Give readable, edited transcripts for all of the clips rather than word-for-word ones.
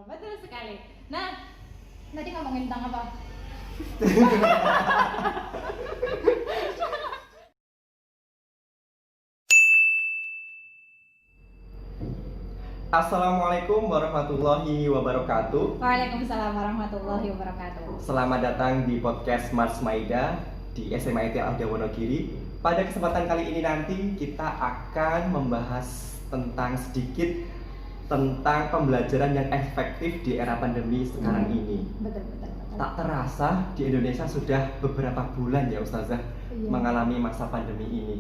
betul sekali. Nah, tadi ngomongin tentang apa? Assalamualaikum warahmatullahi wabarakatuh. Waalaikumsalam warahmatullahi wabarakatuh. Selamat datang di podcast Mars Maida di SMA ITL Alda Wonogiri. Pada kesempatan kali ini nanti kita akan membahas sedikit tentang pembelajaran yang efektif di era pandemi sekarang ini. Betul. Tak terasa di Indonesia sudah beberapa bulan ya Ustazah mengalami masa pandemi ini.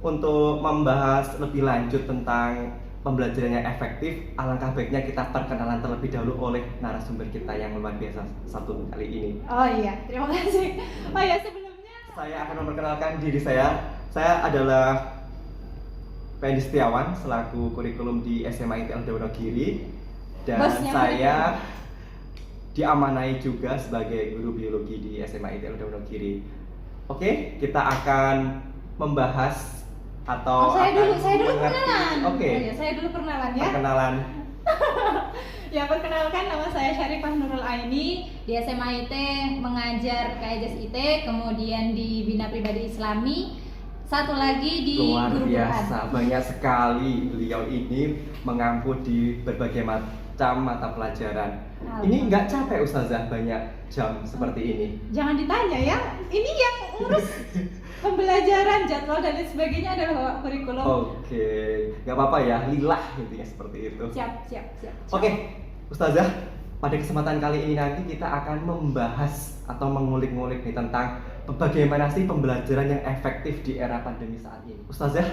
Untuk membahas lebih lanjut tentang pembelajaran yang efektif, alangkah baiknya kita perkenalan terlebih dahulu oleh narasumber kita yang luar biasa satu kali ini. Oh iya, terima kasih. Oh ya, sebelumnya Saya akan memperkenalkan diri saya. Saya adalah Pendi Setiawan selaku kurikulum di SMA ITL Alda Wonogiri, dan Bosnya saya diamanai juga sebagai guru biologi di SMA ITL Alda Wonogiri. Oke, kita akan membahas atau saya dulu mengerti. perkenalan. Oke. Oh, ya, saya dulu perkenalan ya. Perkenalan. Ya, perkenalkan, nama saya Syarifah Nurul Aini, di SMA IT mengajar KJS IT, kemudian di Bina Pribadi Islami, satu lagi di Luar Guru biasa, Quran. banyak sekali beliau ini mengampu di berbagai macam mata pelajaran. Ini nggak capek Ustazah banyak jam seperti ini? Jangan ditanya ya, ini yang urus pembelajaran, jadwal dan lain sebagainya adalah kurikulum. Oke, nggak apa-apa ya, lillah intinya seperti itu. Siap. Oke, Ustazah, pada kesempatan kali ini nanti kita akan membahas atau mengulik-ngulik nih tentang bagaimana sih pembelajaran yang efektif di era pandemi saat ini. Ustazah,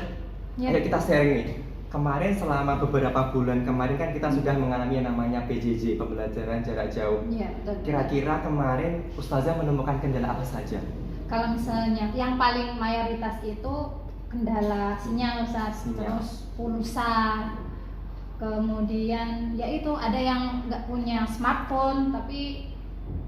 Ya. ayo kita sharing nih. Kemarin selama beberapa bulan kemarin kan kita sudah mengalami yang namanya PJJ, pembelajaran jarak jauh. Iya, betul. Kira-kira kemarin Ustazah menemukan kendala apa saja? Kalau misalnya yang paling mayoritas itu kendala sinyal, Ustaz, Sinyal. terus pulsa, kemudian ya itu ada yang nggak punya smartphone tapi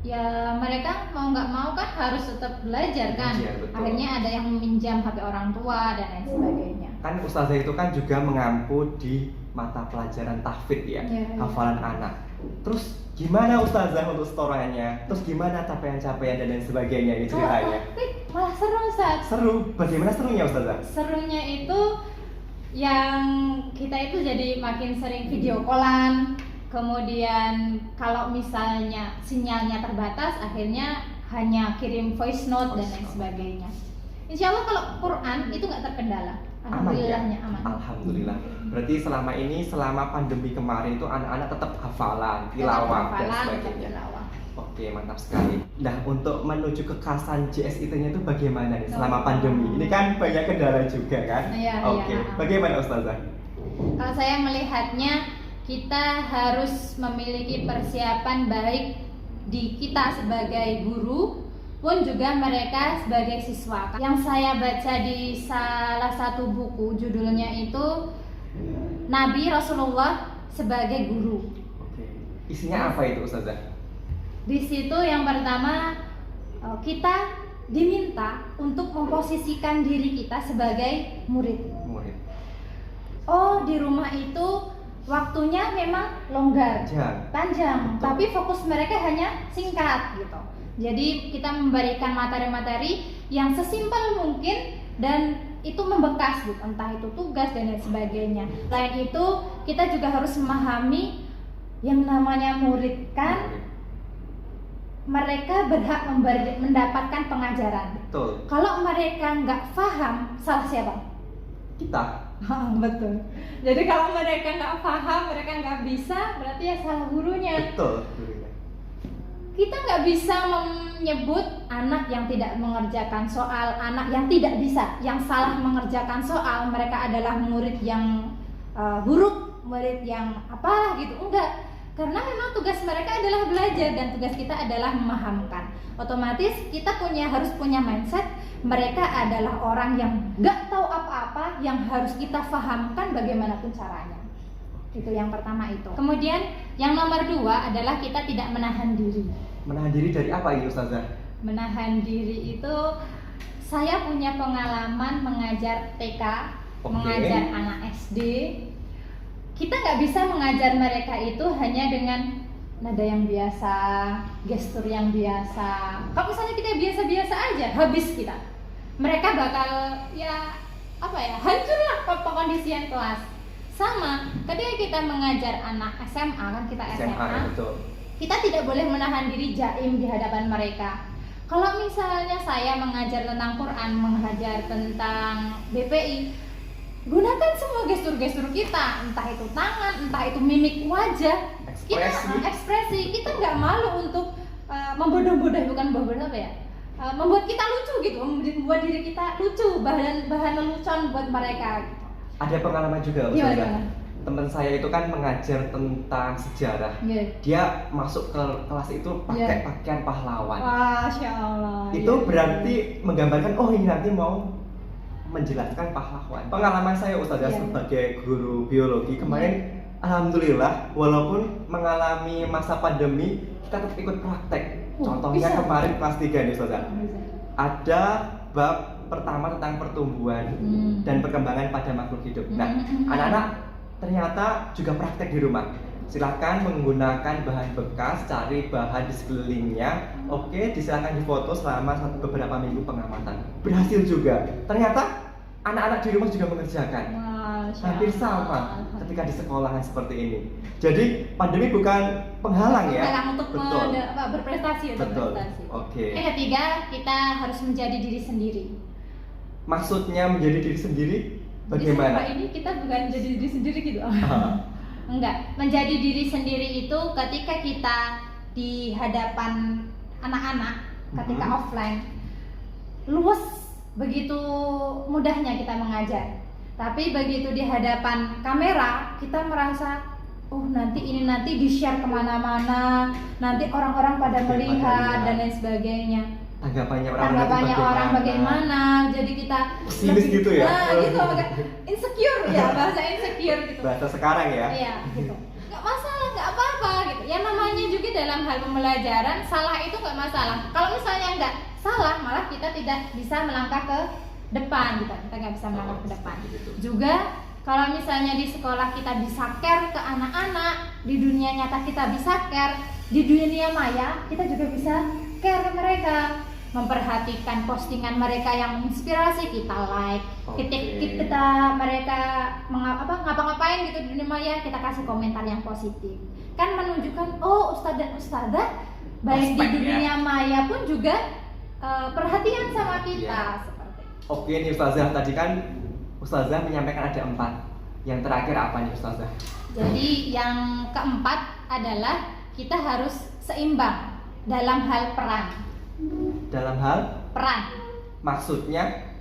ya mereka mau nggak mau kan harus tetap belajar kan. Belajar, betul. Akhirnya ada yang meminjam HP orang tua dan lain sebagainya. Kan Ustazah itu kan juga mengampu di mata pelajaran tahfidz ya, Iya. hafalan anak. Terus gimana Ustazah untuk setorannya? Terus gimana capaian-capaian dan lain sebagainya ini ceritanya? Malah seru, Ustaz. Seru, bagaimana serunya Ustazah? Serunya itu yang kita itu jadi makin sering video callan, kemudian kalau misalnya sinyalnya terbatas akhirnya hanya kirim voice note dan lain sebagainya. Insya Allah kalau Quran itu nggak terkendala, alhamdulillahnya aman. Alhamdulillah. Berarti selama ini, selama pandemi kemarin itu anak-anak tetap hafalan, tilawah dan sebagainya. Oke, mantap sekali. Nah, untuk menuju ke khasan JSIT-nya itu bagaimana nih selama pandemi? Ini kan banyak kendala juga kan? Iya. Oke, bagaimana Ustazah? Kalau saya melihatnya, kita harus memiliki persiapan baik di kita sebagai guru pun juga mereka sebagai siswa. Yang saya baca di salah satu buku, judulnya itu Nabi Rasulullah sebagai Guru. Oke. Isinya apa itu Ustazah? Di situ yang pertama kita diminta untuk memposisikan diri kita sebagai murid. Oh, di rumah itu waktunya memang longgar, panjang, tapi fokus mereka hanya singkat gitu. Jadi kita memberikan materi-materi yang sesimpel mungkin dan itu membekas gitu, entah itu tugas dan lain sebagainya. Selain itu kita juga harus memahami yang namanya murid kan, mereka berhak mendapatkan pengajaran. Betul. Kalau mereka nggak paham, salah siapa? Kita. Betul. Jadi kalau mereka nggak paham, mereka nggak bisa, berarti ya salah gurunya. Betul. Kita nggak bisa menyebut anak yang tidak mengerjakan soal, anak yang tidak bisa, yang salah mengerjakan soal, mereka adalah murid yang buruk, murid yang apalah gitu, enggak. Karena memang tugas mereka adalah belajar dan tugas kita adalah memahamkan. Otomatis kita harus punya mindset mereka adalah orang yang nggak tahu apa-apa, yang harus kita fahamkan bagaimanapun caranya. Itu yang pertama itu. Kemudian yang nomor 2 adalah kita tidak menahan diri. Menahan diri dari apa ini Ustazah? Menahan diri itu, saya punya pengalaman mengajar TK, mengajar anak SD. kita nggak bisa mengajar mereka itu hanya dengan nada yang biasa, gestur yang biasa. Kalau misalnya kita biasa-biasa aja, habis kita. Mereka bakal hancur lah kondisian kelas. Sama, ketika kita mengajar anak SMA, kan kita SMA, betul. Kita tidak boleh menahan diri jaim di hadapan mereka. Kalau misalnya saya mengajar tentang Quran, mengajar tentang BPI, gunakan semua gestur-gestur kita, entah itu tangan, entah itu mimik wajah, ekspresi. Kita nggak malu untuk membodoh-bodoh, bukan bodoh membuat kita lucu gitu, membuat diri kita lucu, bahan lelucon buat mereka. Ada pengalaman juga, Ustazah. Teman saya itu kan mengajar tentang sejarah. Dia masuk ke kelas itu pakai pakaian pahlawan. Masya Allah. Itu berarti menggambarkan, oh ini nanti mau menjelaskan pahlawan. Pengalaman saya, Ustazah, sebagai guru biologi kemarin, alhamdulillah, walaupun mengalami masa pandemi, kita tetap ikut praktek. Contohnya kemarin kelas 3 nih, Ustazah. Ada bab pertama tentang pertumbuhan dan perkembangan pada makhluk hidup. Nah, anak-anak ternyata juga praktek di rumah. Silahkan menggunakan bahan bekas, cari bahan di sekelilingnya. Oke, silakan difoto selama beberapa minggu pengamatan. Berhasil juga. Ternyata anak-anak di rumah juga mengerjakan. Hampir sama ketika di sekolahan seperti ini. Jadi pandemi bukan penghalang ya. Penghalang untuk berprestasi. Betul. Oke. Yang ketiga, kita harus menjadi diri sendiri. Maksudnya menjadi diri sendiri bagaimana? Jadi ini kita bukan jadi diri sendiri gitu. Enggak, menjadi diri sendiri itu ketika kita di hadapan anak-anak, ketika offline, luwes, begitu mudahnya kita mengajar. Tapi begitu di hadapan kamera, kita merasa, oh nanti di-share kemana-mana, nanti orang-orang pada melihat dan lain sebagainya. Tanggapannya orang bagaimana, jadi kita pesimis gitu ya? Gitu, agak insecure ya, bahasa insecure gitu. Bahasa sekarang ya? Iya, gitu. Nggak masalah, nggak apa-apa gitu. Ya namanya juga dalam hal pembelajaran, salah itu nggak masalah. Kalau misalnya nggak salah, malah kita tidak bisa melangkah ke depan gitu. Kita nggak bisa melangkah ke depan. Juga kalau misalnya di sekolah kita bisa care ke anak-anak, di dunia nyata kita bisa care, di dunia maya kita juga bisa care ke mereka, memperhatikan postingan mereka yang menginspirasi, kita like, kita mereka ngapa-ngapain gitu di dunia maya, kita kasih komentar yang positif, kan menunjukkan oh ustadz dan ustadzah baik di dunia maya pun juga perhatian sama kita. Seperti itu. Oke nih Ustazah, tadi kan Ustazah menyampaikan ada 4. Yang terakhir apa nih Ustazah? Jadi yang keempat adalah kita harus seimbang dalam hal peran. Dalam hal? Peran. Maksudnya?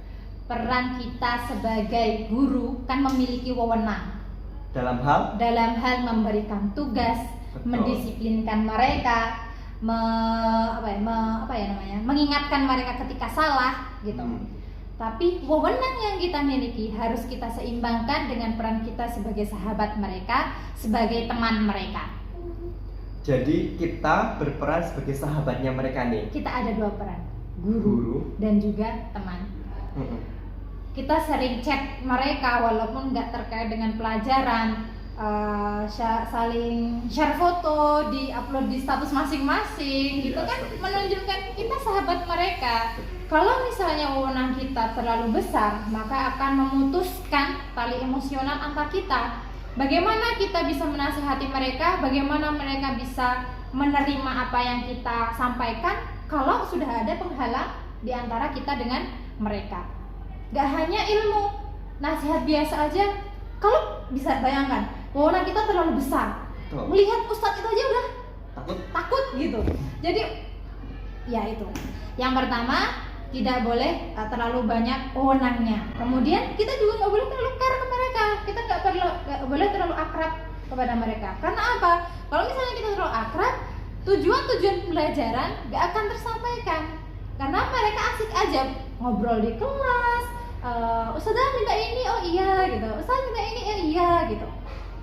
Peran kita sebagai guru kan memiliki wewenang. Dalam hal? Dalam hal memberikan tugas, mendisiplinkan mereka, mengingatkan mereka ketika salah gitu. Tapi wewenang yang kita miliki harus kita seimbangkan dengan peran kita sebagai sahabat mereka, sebagai teman mereka. Jadi kita berperan sebagai sahabatnya mereka nih. Kita ada 2 peran, guru dan juga teman. Kita sering chat mereka walaupun nggak terkait dengan pelajaran, saling share foto, di-upload di status masing-masing gitu kan, menunjukkan kita sahabat mereka. Kalau misalnya wewenang kita terlalu besar, maka akan memutuskan tali emosional antar kita. Bagaimana kita bisa menasihati mereka, bagaimana mereka bisa menerima apa yang kita sampaikan kalau sudah ada penghalang di antara kita dengan mereka. Gak hanya ilmu, nasihat biasa aja, kalau bisa bayangkan, wewenang kita terlalu besar. Melihat ustadz itu aja udah takut gitu. Jadi ya itu. Yang pertama, tidak boleh terlalu banyak wewenangnya. Kemudian kita juga nggak boleh terlalu care ke mereka. Kita nggak boleh terlalu akrab kepada mereka. Karena apa? Kalau misalnya kita terlalu akrab, tujuan pembelajaran nggak akan tersampaikan. Karena mereka asik aja ngobrol di kelas. Ustazah minta ini, oh iya gitu. Ustazah minta ini, oh iya gitu.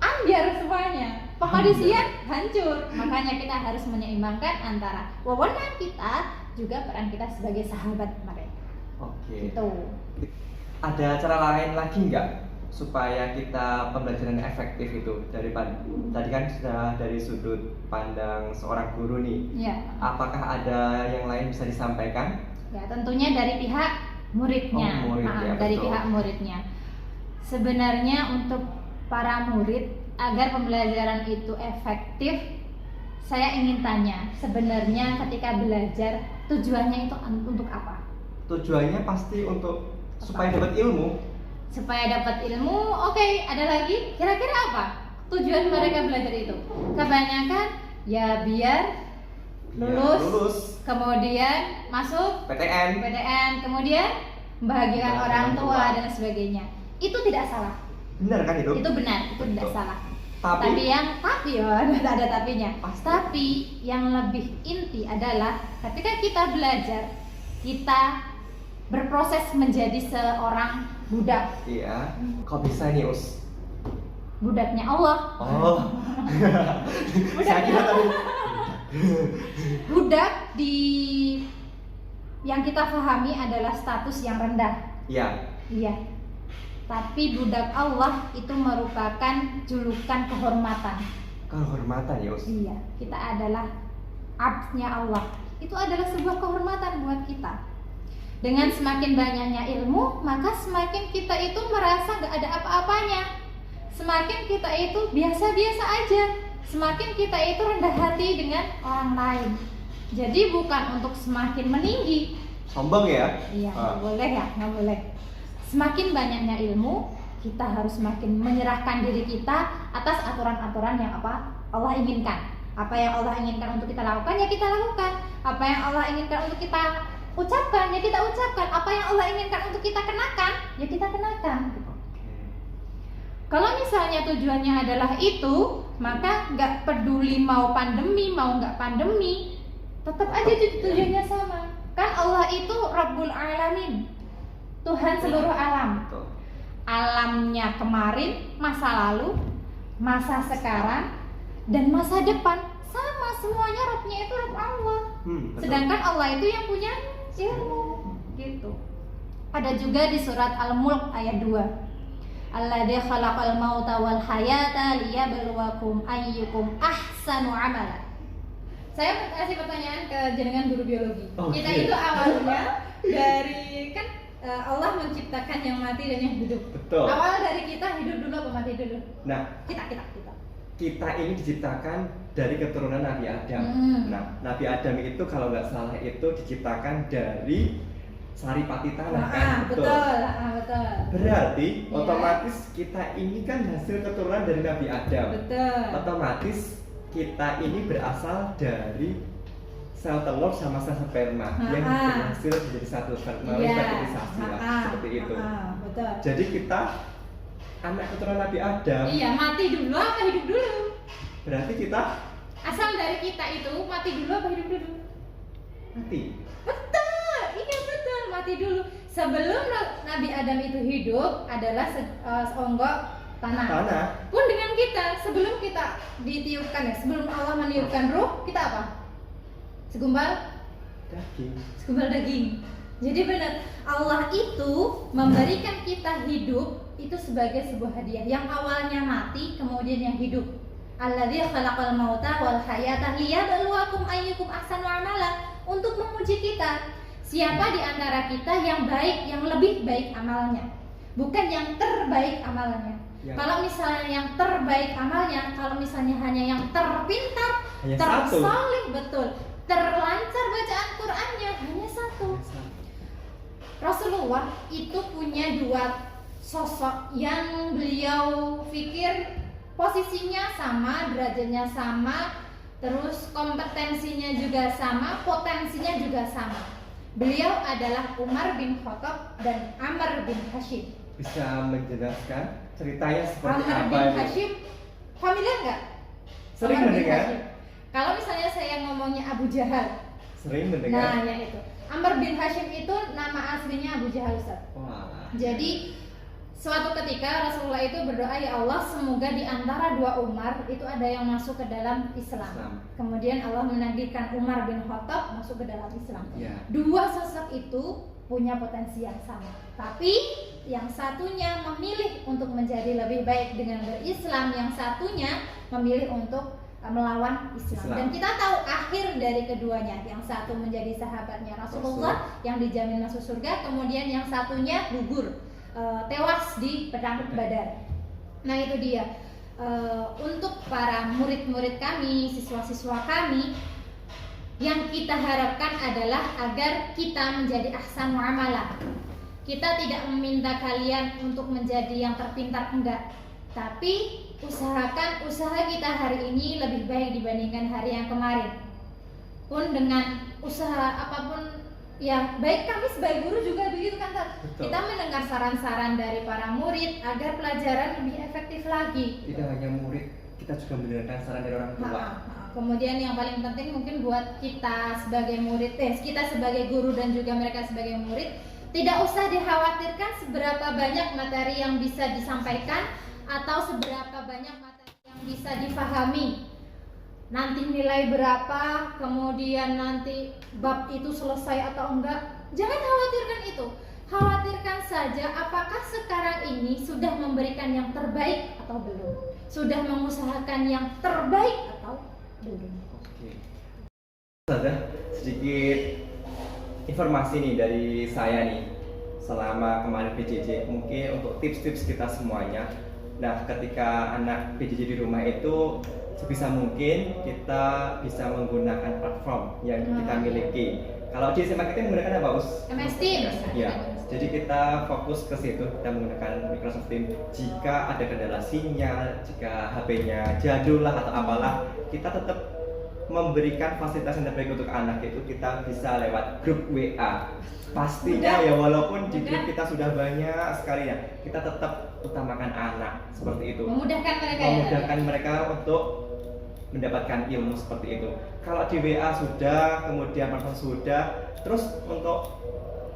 Ambiar semuanya. Pengkondisian hancur. Makanya kita harus menyeimbangkan antara wewenang kita juga peran kita sebagai sahabat mereka. Oke. Itu. Ada cara lain lagi nggak supaya kita pembelajaran efektif itu tadi kan sudah dari sudut pandang seorang guru nih. Ya. Apakah ada yang lain bisa disampaikan? Ya, tentunya dari pihak muridnya. Oh, murid, ya, Dari betul. pihak muridnya. Sebenarnya untuk para murid agar pembelajaran itu efektif, saya ingin tanya, sebenarnya ketika belajar tujuannya itu untuk apa? Tujuannya pasti untuk supaya dapat ilmu. Supaya dapat ilmu. Oke, ada lagi? Kira-kira apa tujuan mereka belajar itu? Kebanyakan ya biar lulus. Kemudian masuk PTN, kemudian membahagiakan orang tua dan sebagainya. Itu tidak salah. Benar kan itu? Itu benar, itu Betul. tidak salah. Tapi ya ada tapinya. Pasti. Tapi yang lebih inti adalah ketika kita belajar, kita berproses menjadi seorang budak. iya, kok bisa nih Us? Budaknya Allah. Oh, saya kira tadi. Budak yang kita pahami adalah status yang rendah. Iya, Iya. Tapi budak Allah itu merupakan julukan kehormatan. kehormatan ya Us. Iya, kita adalah abdnya Allah. Itu adalah sebuah kehormatan buat kita. Dengan semakin banyaknya ilmu, maka semakin kita itu merasa gak ada apa-apanya. Semakin kita itu biasa-biasa aja. Semakin kita itu rendah hati dengan orang lain. Jadi bukan untuk semakin meninggi. Sombong ya? Iya, nggak boleh ya, nggak boleh. Semakin banyaknya ilmu, kita harus semakin menyerahkan diri kita atas aturan-aturan yang Allah inginkan. Apa yang Allah inginkan untuk kita lakukan, ya kita lakukan. Apa yang Allah inginkan untuk kita ucapkan, ya kita ucapkan. Apa yang Allah inginkan untuk kita kenakan, ya kita kenakan. Kalau misalnya tujuannya adalah itu, maka nggak peduli mau pandemi, mau nggak pandemi, tetap aja tujuannya sama. Kan Allah itu Rabbul Alamin, Tuhan seluruh alam. Betul. Alamnya kemarin, masa lalu, masa sekarang, dan masa depan sama semuanya. Rabbnya itu Rabb Allah. Betul. Sedangkan Allah itu yang punya ilmu, gitu. Ada juga di surat Al-Mulk ayat 2. Alladzi khalaqal mauta wal hayata liyabluwakum ayyukum ahsanu amala. Saya mau kasih pertanyaan ke jenengan guru biologi. Kita itu awalnya dari kan Allah menciptakan yang mati dan yang hidup. Betul. Awal dari kita hidup dulu apa mati dulu? Nah, kita ini diciptakan dari keturunan Nabi Adam. Nah, Nabi Adam itu kalau nggak salah itu diciptakan dari saripati tanah kan? Betul. Berarti Iya. otomatis kita ini kan hasil keturunan dari Nabi Adam. Betul. Otomatis kita ini berasal dari sel telur sama sel sperma yang berhasil menjadi satu melalui fertilisasi lah, seperti itu. Betul. Jadi kita anak keturunan Nabi Adam. Iya, mati dulu apa hidup dulu? Berarti kita Asal dari kita itu mati dulu apa hidup dulu? mati. Betul, iya betul, mati dulu. Sebelum Nabi Adam itu hidup adalah seonggok tanah. Pun dengan kita, sebelum kita ditiupkan ya, sebelum Allah meniupkan ruh, kita apa? Segumpal daging. Jadi benar, Allah itu memberikan kita hidup itu sebagai sebuah hadiah. Yang awalnya mati, kemudian yang hidup. Alladzi khalaqal mauta wal hayata liyabluwakum ayyukum ahsanu amala, untuk menguji kita. Siapa di antara kita yang baik, yang lebih baik amalnya, bukan yang terbaik amalnya. Kalau misalnya yang terbaik amalnya, kalau misalnya hanya yang terpintar, tersalih, betul, terlancar bacaan Qur'annya, hanya satu. Rasulullah itu punya dua sosok yang beliau pikir posisinya sama, derajatnya sama, terus kompetensinya juga sama, potensinya juga sama. Beliau adalah Umar bin Khattab dan Amr bin Hashim. Bisa menjelaskan ceritanya seperti Amr apa bin ini? Hashim, familiar nggak? Sering Amr bin mendengar. Hashim. Kalau misalnya saya ngomongnya Abu Jahal, Sering mendengar. nah ya itu. Amr bin Hashim itu nama aslinya Abu Jahal, Ustaz. Wah. Jadi suatu ketika Rasulullah itu berdoa, ya Allah, semoga di antara dua Umar itu ada yang masuk ke dalam Islam. Kemudian Allah menakdirkan Umar bin Khattab masuk ke dalam Islam. Ya. Dua sosok itu punya potensi yang sama, tapi yang satunya memilih untuk menjadi lebih baik dengan berislam, yang satunya memilih untuk melawan Islam. Dan kita tahu akhir dari keduanya, yang satu menjadi sahabatnya Rasulullah yang dijamin masuk surga, kemudian yang satunya gugur, tewas di perang Badar. Nah itu dia, untuk para murid-murid kami, siswa-siswa kami, yang kita harapkan adalah agar kita menjadi ahsanul amalah. Kita tidak meminta kalian untuk menjadi yang terpintar, enggak, tapi usahakan usaha kita hari ini lebih baik dibandingkan hari yang kemarin. Pun dengan usaha apapun, ya baik kami sebagai guru juga begitu kan, kita mendengar saran-saran dari para murid agar pelajaran lebih efektif lagi. Tidak hanya murid, kita juga mendengarkan saran dari orang tua. Kemudian yang paling penting mungkin buat kita sebagai murid, kita sebagai guru dan juga mereka sebagai murid, tidak usah dikhawatirkan seberapa banyak materi yang bisa disampaikan atau seberapa banyak materi yang bisa difahami. Nanti nilai berapa, kemudian nanti bab itu selesai atau enggak. Jangan khawatirkan itu. Khawatirkan saja apakah sekarang ini sudah memberikan yang terbaik atau belum. Sudah mengusahakan yang terbaik atau belum. Oke. Ada sedikit informasi nih dari saya nih selama kemarin PJJ, mungkin untuk tips-tips kita semuanya. Nah, ketika anak PJJ di rumah itu sebisa mungkin kita bisa menggunakan platform yang kita miliki. Kalau di SMA kita menggunakan apa, Us? MS Teams. Ya, jadi kita fokus ke situ, kita menggunakan Microsoft Teams. Jika ada kendala sinyal, jika HP-nya jadul lah atau apalah, kita tetap memberikan fasilitas yang terbaik untuk anak. Itu kita bisa lewat grup WA. Pastinya ya, walaupun di grup kita sudah banyak sekali ya, kita tetap utamakan anak seperti itu. Memudahkan mereka untuk mendapatkan ilmu seperti itu. Kalau di WA sudah, kemudian platform sudah, terus untuk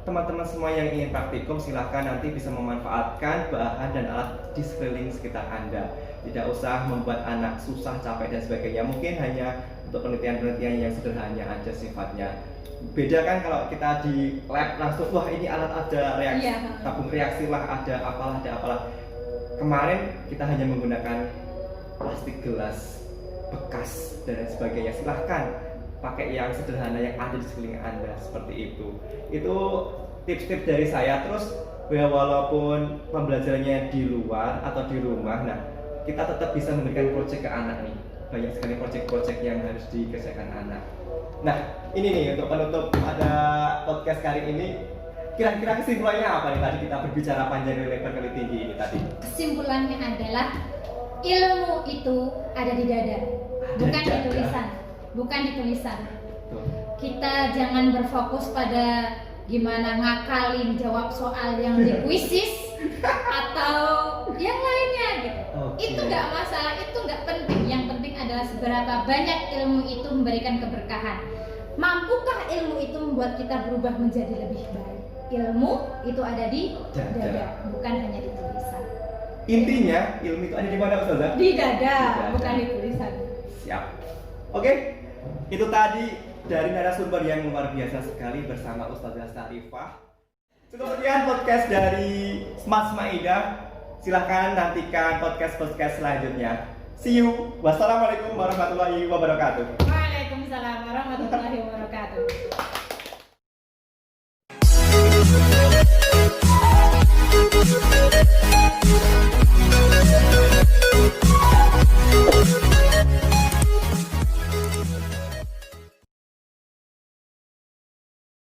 teman-teman semua yang ingin praktikum, silahkan nanti bisa memanfaatkan bahan dan alat di sekeliling sekitar Anda. Tidak usah membuat anak susah, capek dan sebagainya. Mungkin hanya untuk penelitian-penelitian yang sederhana aja sifatnya. Beda kan kalau kita di lab langsung, wah ini alat ada reaksi, tabung reaksi lah, ada apalah. Kemarin kita hanya menggunakan plastik gelas bekas dan sebagainya. Silahkan pakai yang sederhana yang ada di sekeliling Anda seperti itu. Itu tips-tips dari saya. Terus ya, walaupun pembelajarannya di luar atau di rumah, nah kita tetap bisa memberikan proyek ke anak nih. Banyak sekali proyek-proyek yang harus dikerjakan anak. Nah, ini nih untuk penutup pada podcast kali ini. Kira-kira kesimpulannya apa nih tadi kita berbicara panjang lebar kali tinggi ini tadi? Kesimpulannya adalah ilmu itu ada di dada, bukan di tulisan. Bukan di tulisan. Kita jangan berfokus pada gimana ngakalin jawab soal yang di kuisis atau yang lainnya gitu. Itu nggak masalah, itu nggak penting. Yang penting adalah seberapa banyak ilmu itu memberikan keberkahan. Mampukah ilmu itu membuat kita berubah menjadi lebih baik? Ilmu itu ada di dada, bukan hanya di tulisan. Intinya ilmu itu ada di mana, Ustazah? Di dada, bukan di tulisan. Siap. Oke, itu tadi dari narasumber yang luar biasa sekali bersama Ustazah Sarifah. Cukup sekian podcast dari Smart Maida. Silahkan nantikan podcast selanjutnya. See you. Wassalamualaikum warahmatullahi wabarakatuh. Waalaikumsalam warahmatullahi wabarakatuh.